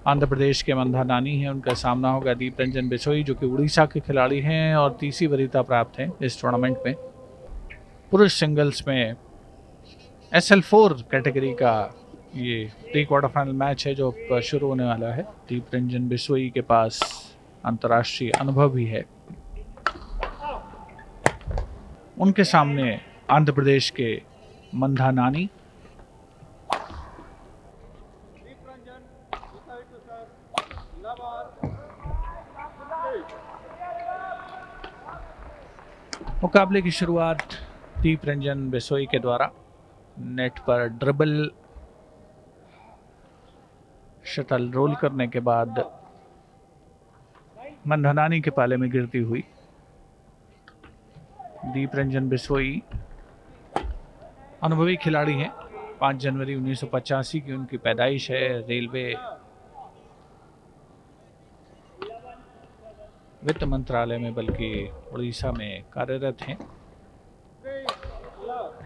आंध्र प्रदेश के मंधा नानी हैं, उनका सामना होगा दीप रंजन बिसोई जो कि उड़ीसा के खिलाड़ी हैं और तीसरी वरीयता प्राप्त हैं इस टूर्नामेंट में। पुरुष सिंगल्स में SL4 कैटेगरी का ये प्री क्वार्टर फाइनल मैच है जो शुरू होने वाला है। दीप रंजन बिसोई के पास अंतर्राष्ट्रीय अनुभव भी है। उनके सामने आंध्र प्रदेश के मंधा नानी। मुकाबले की शुरुआत दीप रंजन बिसोई के द्वारा। नेट पर ड्रिबल शटल रोल करने के बाद मंधा नानी के पाले में गिरती हुई। दीप रंजन बिसोई अनुभवी खिलाड़ी हैं। 5 जनवरी 1985 की उनकी पैदाइश है। रेलवे वित्त मंत्रालय में बल्कि उड़ीसा में कार्यरत हैं।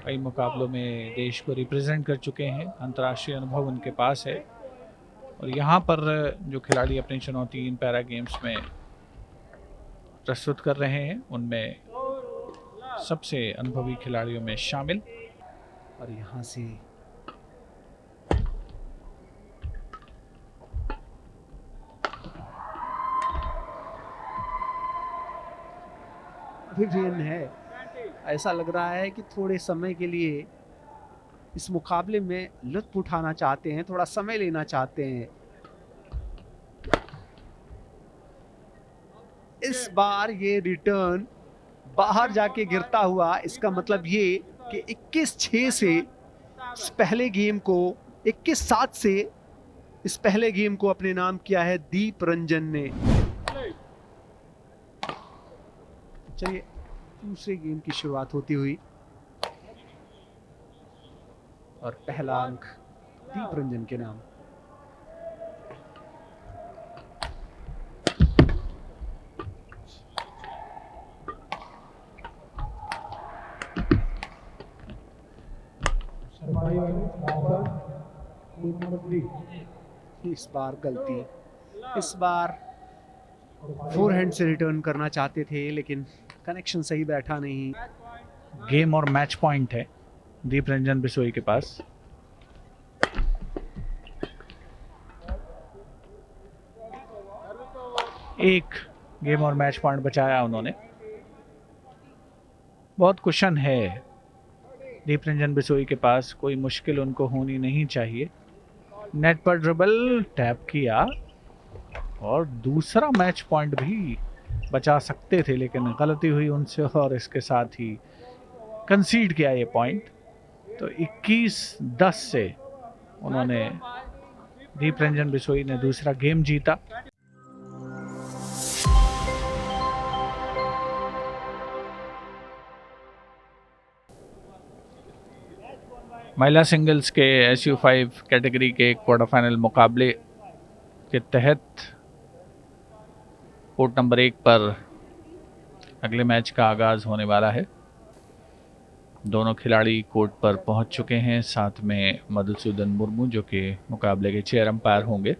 कई मुकाबलों में देश को रिप्रेजेंट कर चुके हैं। अंतर्राष्ट्रीय अनुभव उनके पास है और यहाँ पर जो खिलाड़ी अपनी चुनौती इन पैरा गेम्स में प्रस्तुत कर रहे हैं उनमें सबसे अनुभवी खिलाड़ियों में शामिल। और यहाँ से विभिन्न है। ऐसा लग रहा है कि थोड़े समय के लिए इस मुकाबले में लुत्फ उठाना चाहते हैं, थोड़ा समय लेना चाहते हैं। इस बार ये रिटर्न बाहर जाके गिरता हुआ, इसका मतलब ये कि 21-6 से इस पहले गेम को 21-7 से इस पहले गेम को अपने नाम किया है दीप रंजन ने। चलिए दूसरे गेम की शुरुआत होती हुई और पहला अंक दीप रंजन के नाम। इस बार गलती, इस बार फोरहैंड से रिटर्न करना चाहते थे लेकिन कनेक्शन सही बैठा नहीं। गेम और मैच पॉइंट है दीप रंजन बिसोई के पास। एक गेम और मैच पॉइंट बचाया उन्होंने। बहुत कुशन है दीप रंजन बिसोई के पास, कोई मुश्किल उनको होनी नहीं चाहिए। नेट पर ड्रिबल टैप किया और दूसरा मैच पॉइंट भी बचा सकते थे लेकिन गलती हुई उनसे और इसके साथ ही कंसीड किया ये पॉइंट। तो 21-10 से उन्होंने दीप रंजन बिसोई ने दूसरा गेम जीता। महिला सिंगल्स के SU5 कैटेगरी के क्वार्टर फाइनल मुकाबले के तहत कोर्ट नंबर 1 पर अगले मैच का आगाज होने वाला है। दोनों खिलाड़ी कोर्ट पर पहुंच चुके हैं, साथ में मधुसूदन मुर्मू जो कि मुकाबले के चेयर अंपायर होंगे।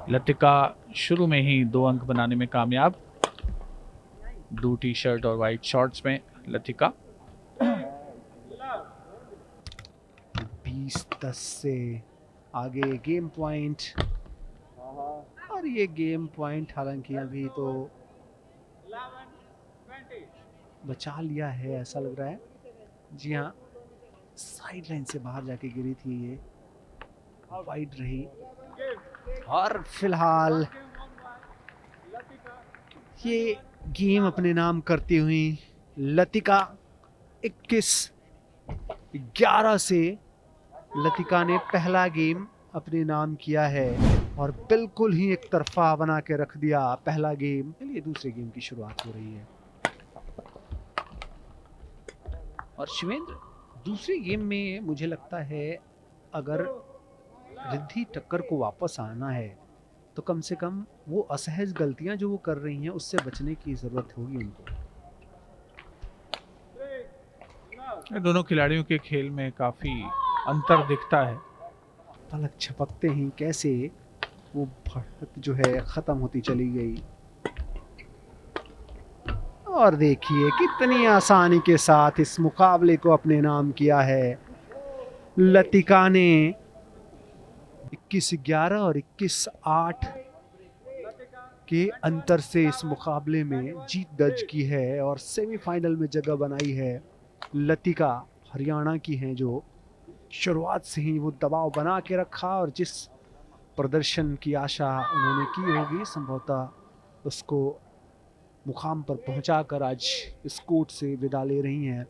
लतिका शुरू में ही 2 अंक बनाने में कामयाब। ब्लू टी शर्ट और वाइट शॉर्ट्स में लतिका। 20-10 से आगे गेम पॉइंट, और ये गेम पॉइंट हालांकि अभी तो बचा लिया है ऐसा लग रहा है। जी हाँ, साइड लाइन से बाहर जाके गिरी थी, ये वाइड रही। और फिलहाल ये गेम अपने नाम करती हुई लतिका 21 11 से लतिका ने पहला गेम अपने नाम किया है और बिल्कुल ही एक तरफा बना के रख दिया पहला गेम। चलिए दूसरे गेम की शुरुआत हो रही है और शिवेंद्र, दूसरे गेम में मुझे लगता है अगर रिद्धि टक्कर को वापस आना है तो कम से कम वो असहज गलतियां जो वो कर रही हैं उससे बचने की जरूरत होगी उनको। दोनों खिलाड़ियों के खेल में काफी अंतर दिखता है। पलक झपकते ही कैसे वो बढ़त जो है खत्म होती चली गई और देखिए कितनी आसानी के साथ इस मुकाबले को अपने नाम किया है लतिका ने। 21-11 और 21-8 के अंतर से इस मुकाबले में जीत दर्ज की है और सेमीफाइनल में जगह बनाई है। लतिका हरियाणा की हैं जो शुरुआत से ही वो दबाव बना के रखा और जिस प्रदर्शन की आशा उन्होंने की होगी संभवतः उसको मुकाम पर पहुंचाकर आज इस कोर्ट से विदा ले रही हैं।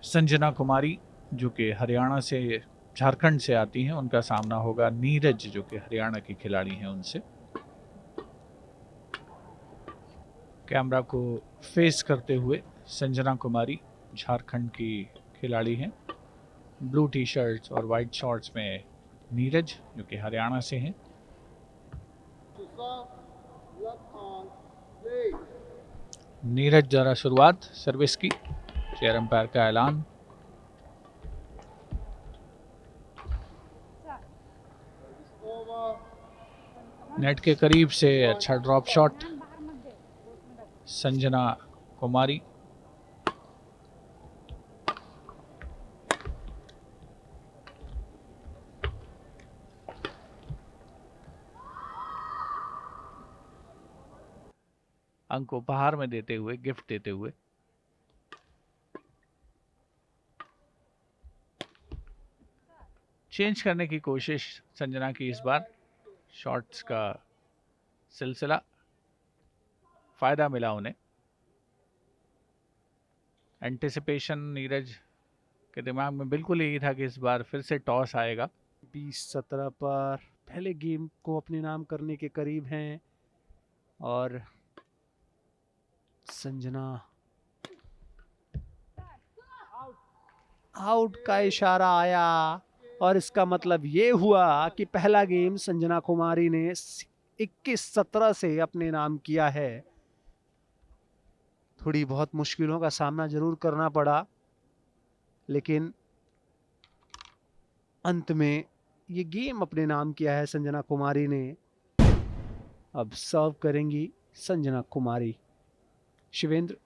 संजना कुमारी जो कि हरियाणा से, झारखंड से आती हैं, उनका सामना होगा नीरज जो कि हरियाणा की खिलाड़ी हैं उनसे। कैमरा को फेस करते हुए संजना कुमारी झारखंड की खिलाड़ी हैं। ब्लू टी शर्ट्स और वाइट शॉर्ट्स में नीरज जो कि हरियाणा से हैं। नीरज जरा शुरुआत सर्विस की, चेयर अंपायर का ऐलान। नेट के करीब से अच्छा ड्रॉप शॉट संजना कुमारी। अंक उपहार में देते हुए, गिफ्ट देते हुए। चेंज करने की कोशिश संजना की इस बार। शॉट्स का सिलसिला, फायदा मिला उन्हें। एंटिसिपेशन नीरज के दिमाग में बिल्कुल यही था कि इस बार फिर से टॉस आएगा। 20-17 पर पहले गेम को अपने नाम करने के करीब हैं और संजना आउट का इशारा आया और इसका मतलब ये हुआ कि पहला गेम संजना कुमारी ने 21-17 से अपने नाम किया है। थोड़ी बहुत मुश्किलों का सामना जरूर करना पड़ा लेकिन अंत में ये गेम अपने नाम किया है संजना कुमारी ने। अब सर्व करेंगी संजना कुमारी। शिवेंद्र,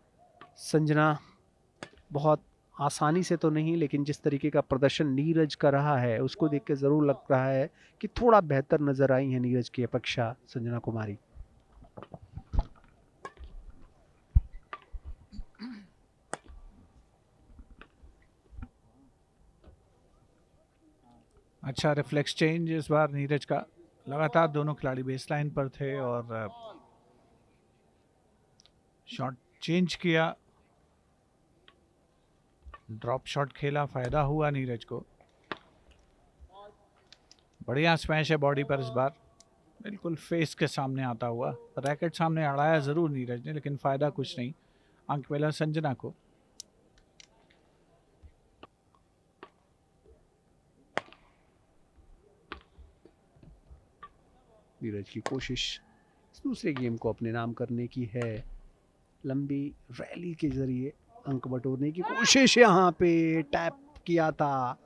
संजना बहुत आसानी से तो नहीं लेकिन जिस तरीके का प्रदर्शन नीरज का रहा है उसको देख के जरूर लग रहा है कि थोड़ा बेहतर नजर आई है नीरज की अपेक्षा संजना कुमारी। अच्छा रिफ्लेक्स चेंज इस बार नीरज का। लगातार दोनों खिलाड़ी बेसलाइन पर थे और शॉट चेंज किया, ड्रॉप शॉट खेला, फायदा हुआ नीरज को। बढ़िया स्मैश है बॉडी पर इस बार, बिल्कुल फेस के सामने आता हुआ। रैकेट सामने अड़ाया जरूर नीरज ने लेकिन फायदा कुछ नहीं। अंक मिला संजना को। नीरज की कोशिश दूसरे गेम को अपने नाम करने की है। लंबी रैली के जरिए अंक बटोरने की कोशिश यहाँ पे टैप किया था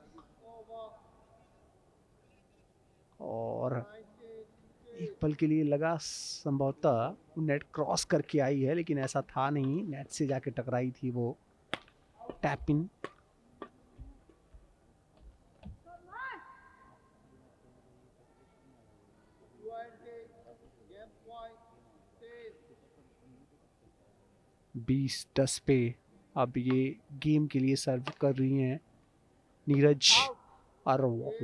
और एक पल के लिए लगा संभवतः नेट क्रॉस करके आई है लेकिन ऐसा था नहीं, नेट से जाके टकराई थी वो टैप इन। बीस 10 पे अब ये गेम के लिए सर्व कर रही हैं नीरज। और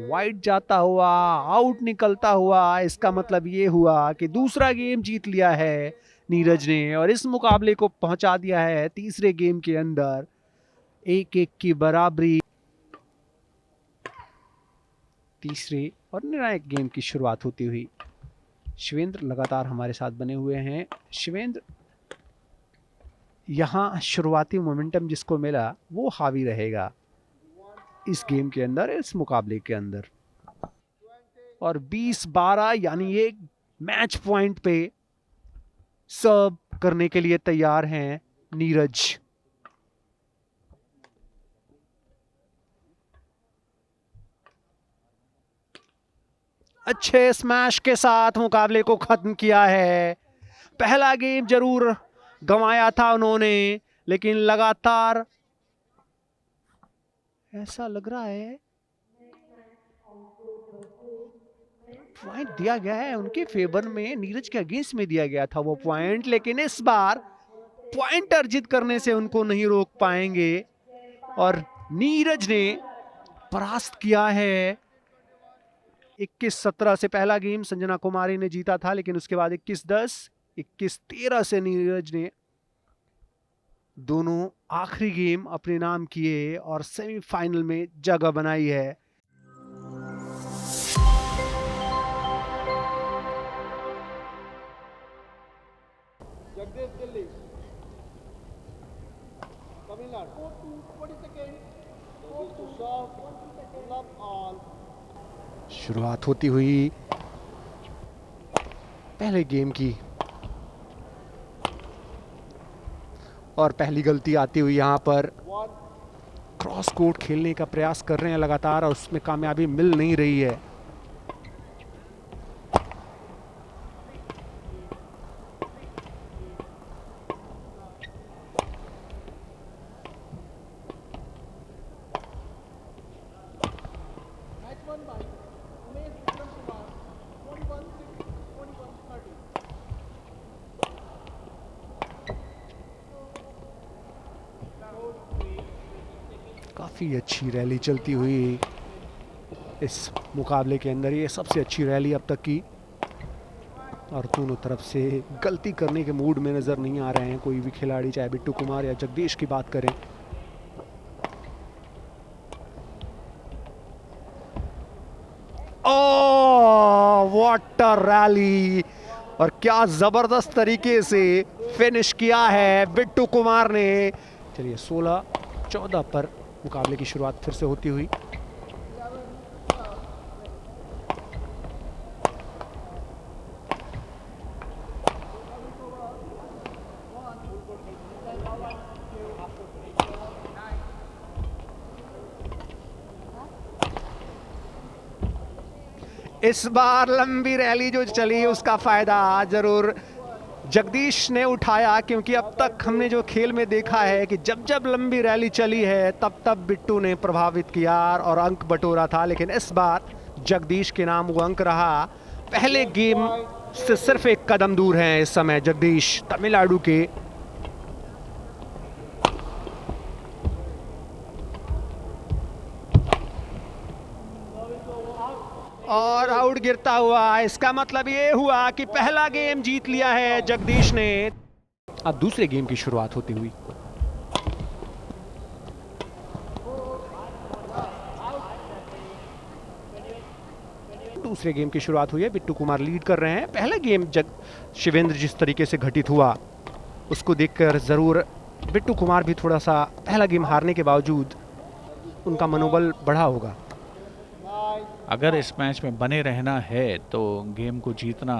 वाइड जाता हुआ, आउट निकलता हुआ, इसका मतलब ये हुआ कि दूसरा गेम जीत लिया है नीरज ने और इस मुकाबले को पहुंचा दिया है तीसरे गेम के अंदर 1-1 की बराबरी। तीसरे और निर्णायक गेम की शुरुआत होती हुई शिवेंद्र लगातार हमारे साथ बने हुए हैं। शिवेंद्र, यहां शुरुआती मोमेंटम जिसको मिला वो हावी रहेगा इस गेम के अंदर, इस मुकाबले के अंदर। और 20-12 यानी एक मैच पॉइंट पे सर्व करने के लिए तैयार हैं नीरज। अच्छे स्मैश के साथ मुकाबले को खत्म किया है। पहला गेम जरूर गंवाया था उन्होंने, लेकिन लगातार ऐसा लग रहा है पॉइंट दिया गया है उनके फेवर में, नीरज के अगेंस्ट में दिया गया था वो पॉइंट, लेकिन इस बार पॉइंट अर्जित करने से उनको नहीं रोक पाएंगे और नीरज ने परास्त किया है। 21-17 से पहला गेम संजना कुमारी ने जीता था, लेकिन उसके बाद 21-10, 21-13 से नीरज ने दोनों आखिरी गेम अपने नाम किए और सेमीफाइनल में जगह बनाई है। शुरुआत होती हुई पहले गेम की और पहली गलती आती हुई यहां पर क्रॉस कोर्ट खेलने का प्रयास कर रहे हैं लगातार और उसमें कामयाबी मिल नहीं रही है। काफी अच्छी रैली चलती हुई इस मुकाबले के अंदर, ये सबसे अच्छी रैली अब तक की और दोनों तरफ से गलती करने के मूड में नजर नहीं आ रहे हैं कोई भी खिलाड़ी, चाहे बिट्टू कुमार या जगदीश की बात करें। व्हाट अ रैली, और क्या जबरदस्त तरीके से फिनिश किया है बिट्टू कुमार ने। चलिए 16-14 पर मुकाबले की शुरुआत फिर से होती हुई। इस बार लंबी रैली जो चली उसका फायदा जरूर जगदीश ने उठाया, क्योंकि अब तक हमने जो खेल में देखा है कि जब जब लंबी रैली चली है तब तब बिट्टू ने प्रभावित किया और अंक बटोरा था, लेकिन इस बार जगदीश के नाम वो अंक रहा। पहले गेम से सिर्फ एक कदम दूर हैं इस समय जगदीश तमिलनाडु के। और आउट गिरता हुआ, इसका मतलब ये हुआ कि पहला गेम जीत लिया है जगदीश ने। अब दूसरे गेम की शुरुआत होती हुई दूसरे गेम की शुरुआत हुई है, बिट्टू कुमार लीड कर रहे हैं। पहला गेम शिवेंद्र जिस तरीके से घटित हुआ उसको देखकर जरूर बिट्टू कुमार भी थोड़ा सा पहला गेम हारने के बावजूद उनका मनोबल बढ़ा होगा। अगर इस मैच में बने रहना है तो गेम को जीतना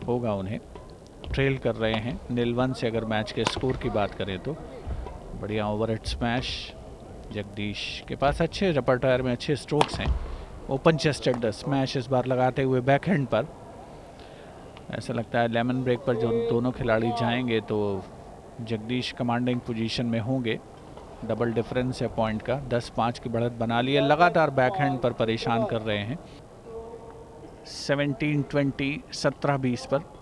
होगा उन्हें। ट्रेल कर रहे हैं 0-1 से। अगर मैच के स्कोर की बात करें तो बढ़िया ओवरहेड स्मैश, जगदीश के पास अच्छे रपरटायर में अच्छे स्ट्रोक्स हैं। ओपन चेस्टेड स्मैश इस बार लगाते हुए बैकहैंड पर। ऐसा लगता है लेमन ब्रेक पर जो दोनों खिलाड़ी जाएंगे तो जगदीश कमांडिंग पोजीशन में होंगे। डबल डिफरेंस है पॉइंट का, 10-5 की बढ़त बना ली है। लगातार बैकहैंड पर परेशान कर रहे हैं। 17-20, 17-20 पर।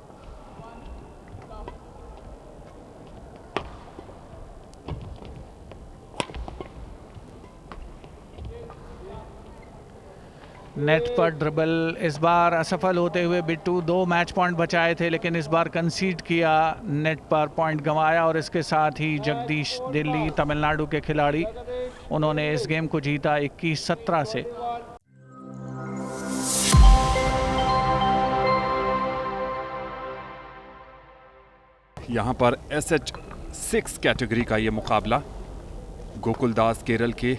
नेट पर ड्रिबल इस बार असफल होते हुए बिट्टू 2 मैच पॉइंट बचाए थे, लेकिन इस बार कंसीड किया, नेट पर पॉइंट गंवाया और इसके साथ ही जगदीश दिल्ली तमिलनाडु के खिलाड़ी, उन्होंने इस गेम को जीता 21-17 से। यहाँ पर SH6 कैटेगरी का ये मुकाबला, गोकुल दास केरल के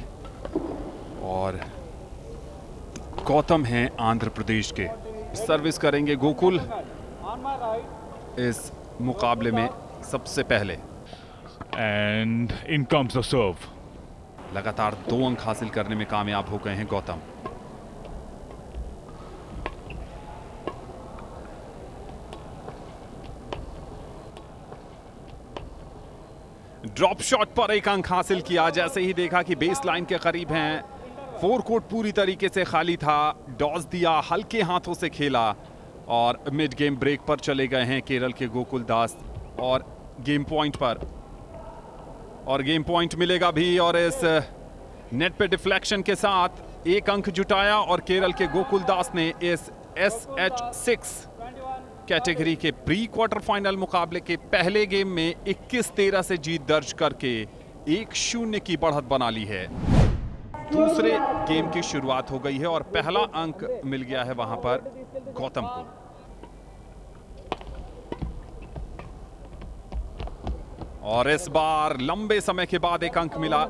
और गौतम हैं आंध्र प्रदेश के। सर्विस करेंगे गोकुल इस मुकाबले में सबसे पहले। And in comes the serve. लगातार 2 अंक हासिल करने में कामयाब हो गए हैं गौतम। ड्रॉप शॉट पर 1 अंक हासिल किया। जैसे ही देखा कि बेस लाइन के करीब हैं, 4 कोर्ट पूरी तरीके से खाली था, डॉस दिया, हल्के हाथों से खेला और मिड गेम ब्रेक पर चले गए हैं केरल के गोकुल दास और गेम पॉइंट पर, और गेम पॉइंट मिलेगा भी। और इस नेट पे डिफ्लेक्शन के साथ 1 अंक जुटाया और केरल के गोकुल दास ने इस SH6 कैटेगरी के प्री क्वार्टर फाइनल मुकाबले के पहले गेम में 21-13 से जीत दर्ज करके 1-0 की बढ़त बना ली है। दूसरे गेम की शुरुआत हो गई है और पहला अंक मिल गया है वहां पर गौतम को। और इस बार लंबे समय के बाद 1 अंक मिला।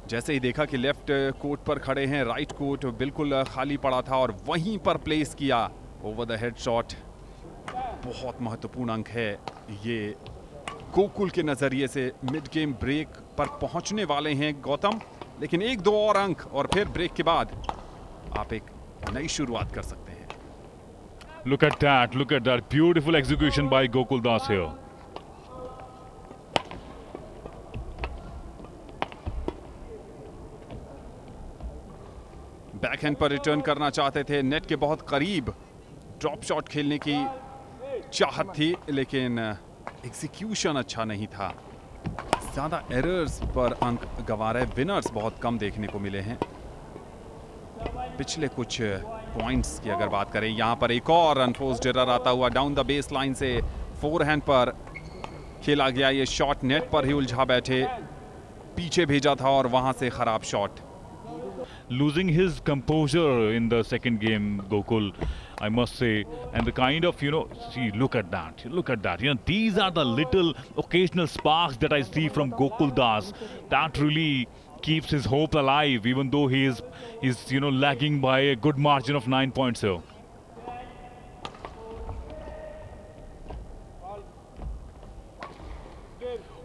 जैसे ही देखा कि लेफ्ट कोर्ट पर खड़े हैं, राइट कोर्ट बिल्कुल खाली पड़ा था और वहीं पर प्लेस किया ओवर द हेड शॉट। बहुत महत्वपूर्ण अंक है ये। गोकुल के नजरिए से मिड गेम ब्रेक पर पहुंचने वाले हैं गौतम, लेकिन 1-2 और अंक और फिर ब्रेक के बाद आप एक नई शुरुआत कर सकते हैं। Look at that beautiful execution by Gokul Das here. Backhand पर रिटर्न करना चाहते थे, नेट के बहुत करीब ड्रॉप शॉट खेलने की चाहत थी, लेकिन एग्जीक्यूशन अच्छा नहीं था। ज्यादा एरर्स पर अंक गंवा रहे, विनर्स बहुत कम देखने को मिले हैं। पिछले कुछ पॉइंट्स की अगर बात करें, यहां पर एक और अनफोर्स्ड एरर आता हुआ डाउन द बेस लाइन से फोरहैंड पर खेला गया ये शॉट, नेट पर ही उलझा बैठे, पीछे भेजा था और वहां से खराब shot. Losing his composure in the second game, Gokul, I must say, and the kind of, see, look at that. These are the little occasional sparks that I see from Gokul Das that really keeps his hope alive, even though he is lagging by a good margin of 9 points here.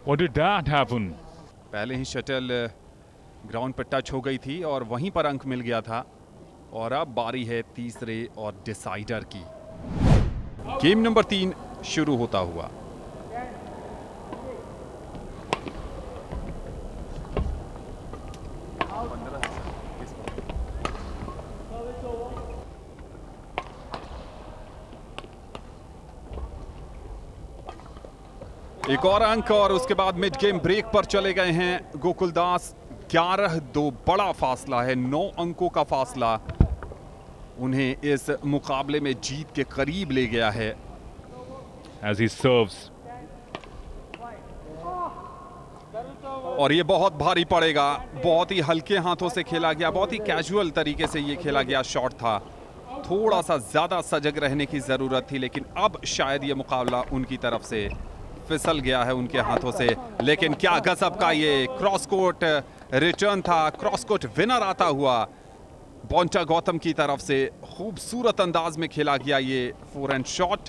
What did that happen? पहले ही shuttle ground पर touch हो गई थी और वहीं पर अंक मिल गया था, और अब बारी है तीसरे और डिसाइडर की। गेम नंबर 3 शुरू होता हुआ। एक और अंक और उसके बाद मिड गेम ब्रेक पर चले गए हैं गोकुल दास। 11-2 बड़ा फासला है, 9 अंकों का फासला उन्हें इस मुकाबले में जीत के करीब ले गया है। As he serves. और ये बहुत भारी पड़ेगा, बहुत ही हल्के हाथों से खेला गया, बहुत ही कैजुअल तरीके से ये खेला गया शॉट था। थोड़ा सा ज्यादा सजग रहने की जरूरत थी, लेकिन अब शायद ये मुकाबला उनकी तरफ से फिसल गया है उनके हाथों से। लेकिन क्या गजब का ये क्रॉस कोर्ट रिटर्न था, क्रॉस कोर्ट विनर आता हुआ बोंचा गौतम की तरफ से। खूबसूरत अंदाज में खेला गया ये फोरहैंड शॉट,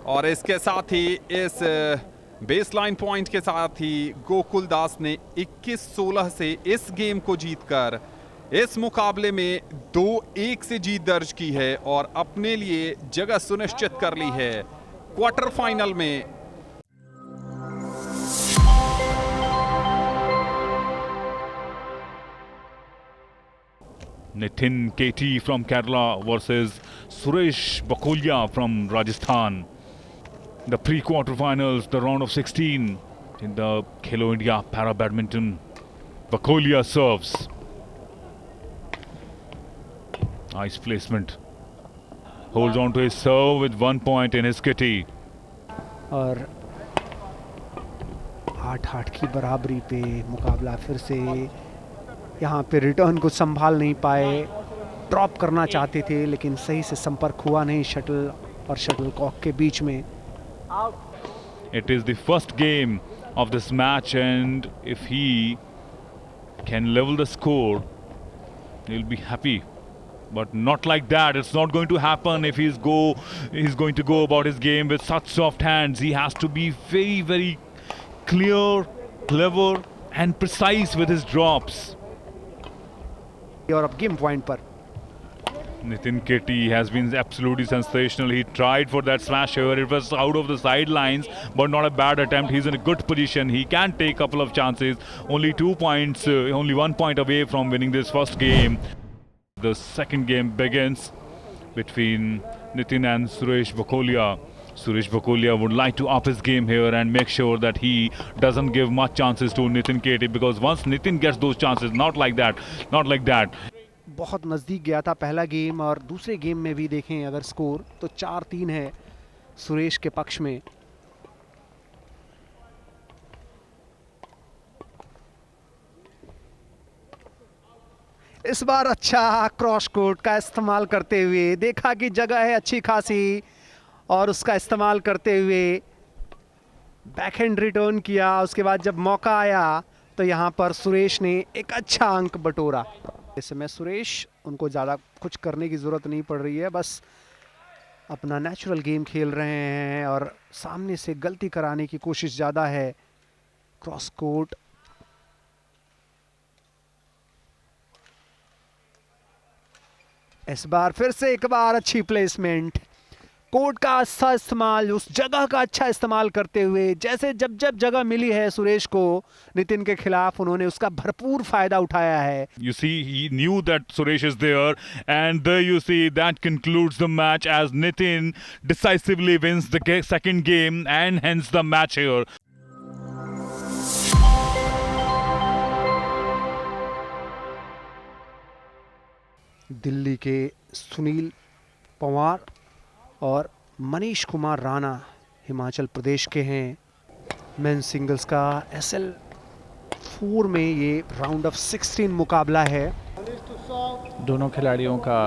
और इसके साथ ही इस बेसलाइन पॉइंट के साथ ही गोकुल दास ने 21-16 से इस गेम को जीतकर इस मुकाबले में 2-1 से जीत दर्ज की है और अपने लिए जगह सुनिश्चित कर ली है क्वार्टर फाइनल में। Nitin KT from Kerala versus Suresh Bakolia from Rajasthan. The pre-quarterfinals, the round of 16 in the Khelo India Para Badminton. Bakolia serves. Nice placement. Holds on to his serve with 1 point in his kitty. और 8-8 की बराबरी पे मुकाबला फिर से। यहाँ पे return को संभाल नहीं पाए, ड्रॉप करना चाहते थे लेकिन सही से संपर्क हुआ नहीं शटल और शटल कॉक के बीच में। It is the first game of this match, and if he can level the score, he'll be happy. But not like that. It's not going to happen if he's going to go about his game with such soft hands. He has to be very, very clear, clever, and precise with his drops. और अब game point पर Nitin Ketty has been absolutely sensational. He tried for that smash here. It was out of the sidelines, but not a bad attempt. He's in a good position. He can take a couple of chances. Only 2 points, only 1 point away from winning this first game. The second game begins between Nitin and Suresh Bakolia. Suresh Bakolia would like to up his game here and make sure that he doesn't give much chances to Nitin Ketty, because once Nitin gets those chances, not like that. बहुत नज़दीक गया था पहला game, और दूसरे game में भी देखें अगर स्कोर तो 4-3 है सुरेश के पक्ष में। इस बार अच्छा क्रॉस कोर्ट का इस्तेमाल करते हुए, देखा कि जगह है अच्छी खासी और उसका इस्तेमाल करते हुए बैकहैंड रिटर्न किया। उसके बाद जब मौका आया तो यहाँ पर सुरेश ने एक अच्छा अंक बटोरा। इस समय सुरेश, उनको ज़्यादा कुछ करने की ज़रूरत नहीं पड़ रही है, बस अपना नेचुरल गेम खेल रहे हैं और सामने से गलती कराने की कोशिश ज़्यादा है। क्रॉस कोर्ट, इस बार फिर से एक बार अच्छी प्लेसमेंट, कोर्ट का अच्छा इस्तेमाल, उस जगह का अच्छा इस्तेमाल करते हुए। जैसे जब जगह मिली है सुरेश को नितिन के खिलाफ, उन्होंने उसका भरपूर फायदा उठाया है। You see, he knew that Suresh is there, and there you see that concludes the match as Nitin decisively wins the second game and hence the match here. Delhi के सुनील पंवार और मनीष कुमार राणा हिमाचल प्रदेश के हैं। मेन सिंगल्स का SL4 में ये round of 16 मुकाबला है। दोनों खिलाड़ियों का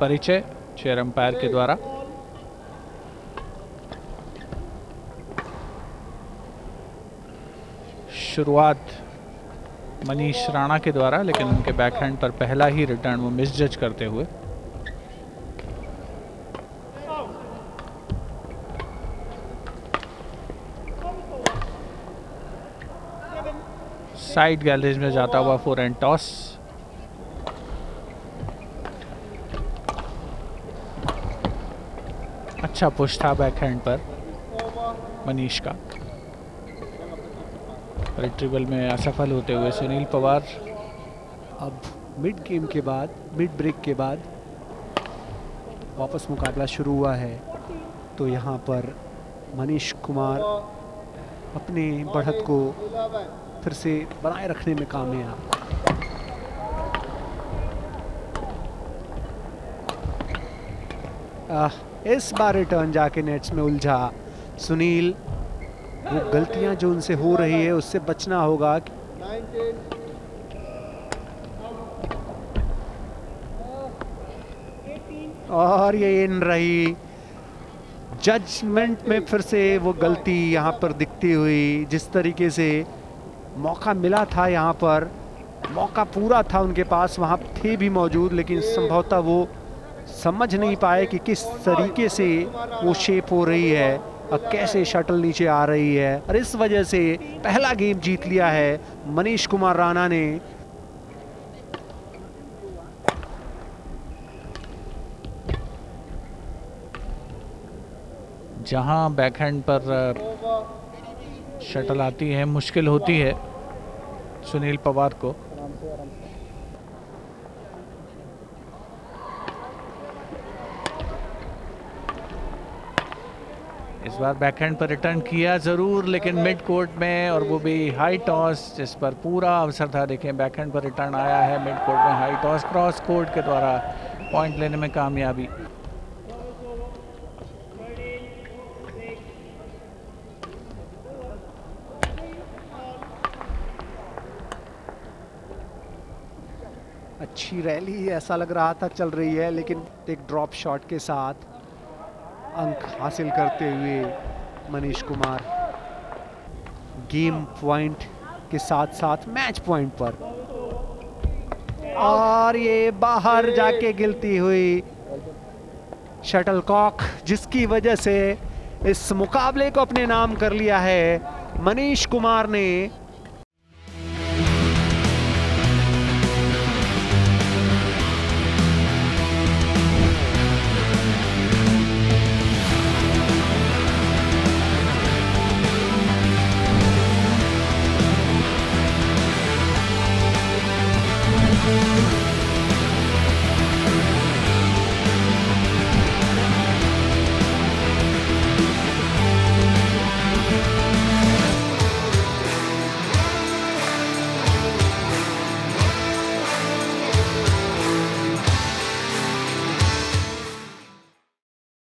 परिचय चेयर अंपायर के द्वारा। शुरुआत मनीष राणा के द्वारा, लेकिन उनके बैकहैंड पर पहला ही रिटर्न वो मिसजज करते हुए। साइड गैलरीज में जाता हुआ फोरहैंड टॉस। अच्छा पुश था बैकहैंड पर मनीष का। रिट्रीवल में असफल होते हुए सुनील पवार। अब मिड गेम के बाद, मिड ब्रेक के बाद वापस मुकाबला शुरू हुआ है, तो यहाँ पर मनीष कुमार अपने बढ़त को फिर से बनाए रखने में कामयाब। इस बार रिटर्न जाके नेट्स में उलझा सुनील। वो गलतियां जो उनसे हो रही है उससे बचना होगा। और ये इन रही जजमेंट में फिर से वो गलती यहाँ पर दिखती हुई। जिस तरीके से मौका मिला था, यहाँ पर मौका पूरा था उनके पास, वहाँ थे भी मौजूद, लेकिन संभवतः वो समझ नहीं पाए कि किस तरीके से वो शेप हो रही है और कैसे शटल नीचे आ रही है, और इस वजह से पहला गेम जीत लिया है मनीष कुमार राणा ने। जहां बैकहैंड पर शटल आती है, मुश्किल होती है सुनील पवार को। इस बार बैकहैंड पर रिटर्न किया जरूर, लेकिन मिड कोर्ट में, और वो भी हाई टॉस, जिस पर पूरा अवसर था। देखें बैकहैंड पर रिटर्न आया है मिड कोर्ट में, हाई टॉस क्रॉस कोर्ट के द्वारा पॉइंट लेने में कामयाबी। अच्छी रैली ऐसा लग रहा था चल रही है, लेकिन एक ड्रॉप शॉट के साथ अंक हासिल करते हुए मनीष कुमार गेम पॉइंट के साथ साथ मैच पॉइंट पर, और ये बाहर जाके गिरती हुई शटलकॉक, जिसकी वजह से इस मुकाबले को अपने नाम कर लिया है मनीष कुमार ने।